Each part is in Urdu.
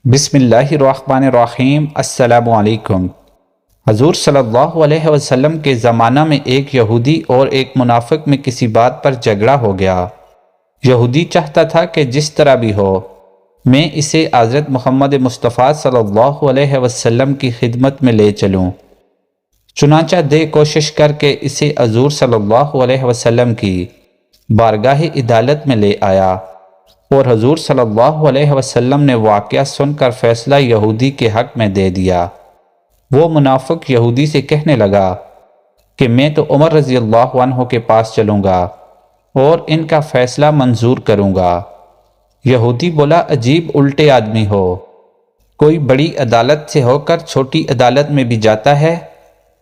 بسم اللہ الرحمن الرحیم۔ السلام علیکم۔ حضور صلی اللہ علیہ وسلم کے زمانہ میں ایک یہودی اور ایک منافق میں کسی بات پر جھگڑا ہو گیا۔ یہودی چاہتا تھا کہ جس طرح بھی ہو میں اسے حضرت محمد مصطفیٰ صلی اللہ علیہ وسلم کی خدمت میں لے چلوں، چنانچہ دے کوشش کر کے اسے حضور صلی اللہ علیہ وسلم کی بارگاہ عدالت میں لے آیا، اور حضور صلی اللہ علیہ وسلم نے واقعہ سن کر فیصلہ یہودی کے حق میں دے دیا۔ وہ منافق یہودی سے کہنے لگا کہ میں تو عمر رضی اللہ عنہ کے پاس چلوں گا اور ان کا فیصلہ منظور کروں گا۔ یہودی بولا، عجیب الٹے آدمی ہو، کوئی بڑی عدالت سے ہو کر چھوٹی عدالت میں بھی جاتا ہے؟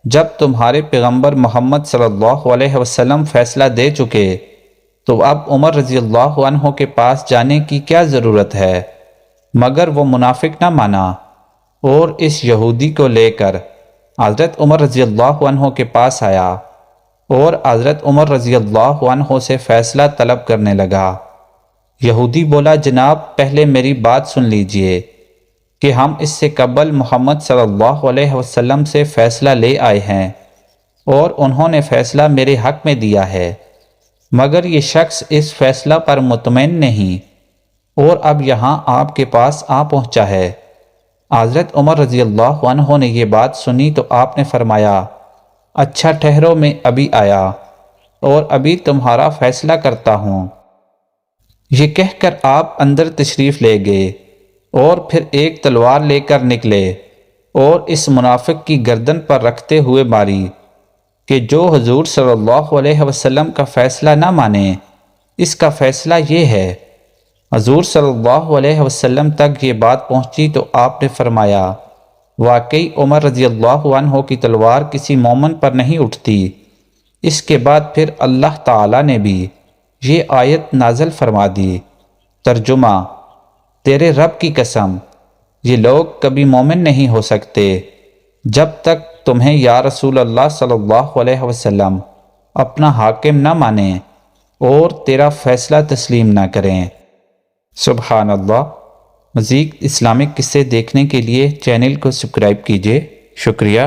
جب تمہارے پیغمبر محمد صلی اللہ علیہ وسلم فیصلہ دے چکے تو اب عمر رضی اللہ عنہ کے پاس جانے کی کیا ضرورت ہے؟ مگر وہ منافق نہ مانا اور اس یہودی کو لے کر حضرت عمر رضی اللہ عنہ کے پاس آیا اور حضرت عمر رضی اللہ عنہ سے فیصلہ طلب کرنے لگا۔ یہودی بولا، جناب پہلے میری بات سن لیجئے کہ ہم اس سے قبل محمد صلی اللہ علیہ وسلم سے فیصلہ لے آئے ہیں اور انہوں نے فیصلہ میرے حق میں دیا ہے، مگر یہ شخص اس فیصلہ پر مطمئن نہیں اور اب یہاں آپ کے پاس آ پہنچا ہے۔ حضرت عمر رضی اللہ عنہ نے یہ بات سنی تو آپ نے فرمایا، اچھا ٹھہرو، میں ابھی آیا اور ابھی تمہارا فیصلہ کرتا ہوں۔ یہ کہہ کر آپ اندر تشریف لے گئے اور پھر ایک تلوار لے کر نکلے اور اس منافق کی گردن پر رکھتے ہوئے ماری کہ جو حضور صلی اللہ علیہ وسلم کا فیصلہ نہ مانے، اس کا فیصلہ یہ ہے۔ حضور صلی اللہ علیہ وسلم تک یہ بات پہنچی تو آپ نے فرمایا، واقعی عمر رضی اللہ عنہ کی تلوار کسی مومن پر نہیں اٹھتی۔ اس کے بعد پھر اللہ تعالیٰ نے بھی یہ آیت نازل فرما دی۔ ترجمہ: تیرے رب کی قسم، یہ لوگ کبھی مومن نہیں ہو سکتے جب تک تمہیں یا رسول اللہ صلی اللہ علیہ وسلم اپنا حاکم نہ مانیں اور تیرا فیصلہ تسلیم نہ کریں۔ سبحان اللہ۔ مزید اسلامک قصے دیکھنے کے لیے چینل کو سبسکرائب کیجیے۔ شکریہ۔